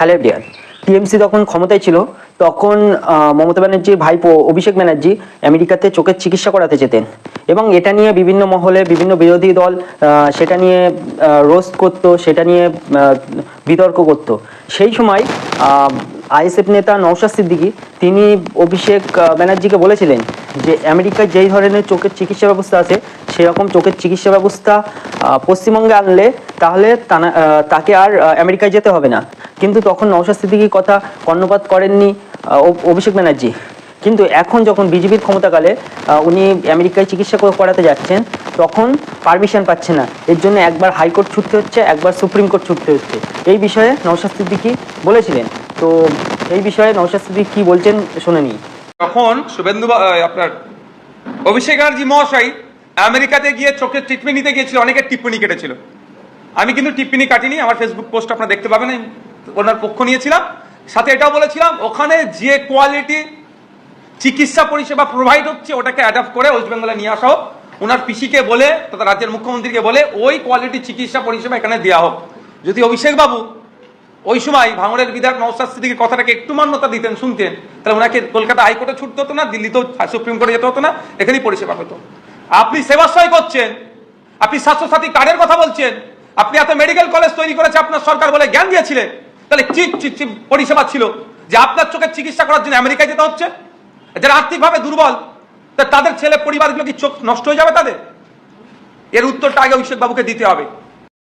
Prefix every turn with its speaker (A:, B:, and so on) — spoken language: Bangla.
A: হ্যালো ডিয়ার, টিএমসি তখন ক্ষমতায় ছিল, তখন মমতা ব্যানার্জির ভাইপো অভিষেক ব্যানার্জি আমেরিকাতে চোখের চিকিৎসা করাতে যেতেন এবং এটা নিয়ে বিভিন্ন মহলে বিভিন্ন বিরোধী দল সেটা নিয়ে রোস্ট করতো, সেটা নিয়ে বিতর্ক করত। সেই সময় আইএসএফ নেতা নওশাদ সিদ্দিকী তিনি অভিষেক ব্যানার্জিকে বলেছিলেন যে আমেরিকায় যেই ধরনের চোখের চিকিৎসা ব্যবস্থা আছে সেরকম চোখের চিকিৎসা ব্যবস্থা পশ্চিমবঙ্গে আনলে তাহলে তাকে আর আমেরিকায় যেতে হবে না। কিন্তু তখন নওশাদ সিদ্দিকীর কথা কর্ণপাত করেননি অভিষেক ব্যানার্জি। কিন্তু এখন যখন বিজেপির ক্ষমতাকালে উনি আমেরিকায় চিকিৎসা করাতে যাচ্ছেন, তখন পারমিশন পাচ্ছে না। এর জন্য একবার হাইকোর্ট ছুটতে হচ্ছে, একবার সুপ্রিম কোর্ট ছুটতে হচ্ছে। এই বিষয়ে নওশাদ সিদ্দিকী বলেছিলেন। তো এই বিষয়ে নওশাদ সিদ্দিকী কি বলছেন শুনে নিই।
B: তখন শুভেন্দু আপনার অভিষেক ব্যানার্জি মহাশয় আমেরিকাতে গিয়ে চোখের ট্রিটমেন্ট নিতে গিয়েছিল, অনেকের টিপ্পনি কেটেছিল। আমি কিন্তু টিপ্পনি কাটিনি, আমার ফেসবুক পোস্ট আপনারা দেখতে পাবেন, ওনার পক্ষ নিয়েছিলাম। সাথে এটাও বলেছিলাম ওখানে যে কোয়ালিটি চিকিৎসা পরিষেবা প্রোভাইড হচ্ছে ওটাকে অ্যাডাপ্ট করে ওয়েস্ট বেঙ্গলে নিয়ে আসা হোক। ওনার পিসিকে বলে তথা রাজ্যের মুখ্যমন্ত্রীকে বলে ওই কোয়ালিটি চিকিৎসা পরিষেবা এখানে দেওয়া হোক। যদি অভিষেক বাবু ওই সময় ভাঙড়ের বিধায়ক নওশাদ সিদ্দিকীর কথাটাকে একটু মান্যতা দিতেন, শুনতেন, তাহলে ওনাকে কলকাতা হাইকোর্টে ছুটতে হতো না, দিল্লিতেও সুপ্রিম কোর্টে যেতে হতো না, এখানেই পরিষেবা হতো। আপনি সেবাশ্রয় করছেন, আপনি স্বাস্থ্যসাথী কার্ডের কথা বলছেন, আপনি এত মেডিকেল কলেজ তৈরি করেছে আপনার সরকার বলে জ্ঞান দিয়েছিলেন, তাহলে কি পরিষেবা ছিল যে আপনার চোখের চিকিৎসা করার জন্য আমেরিকায় যেতে হচ্ছে? যারা আর্থিকভাবে দুর্বল তাদের ছেলে পরিবারগুলো কি চোখ নষ্ট হয়ে যাবে তাদের? এর উত্তরটা আগে অভিষেক বাবুকে দিতে হবে।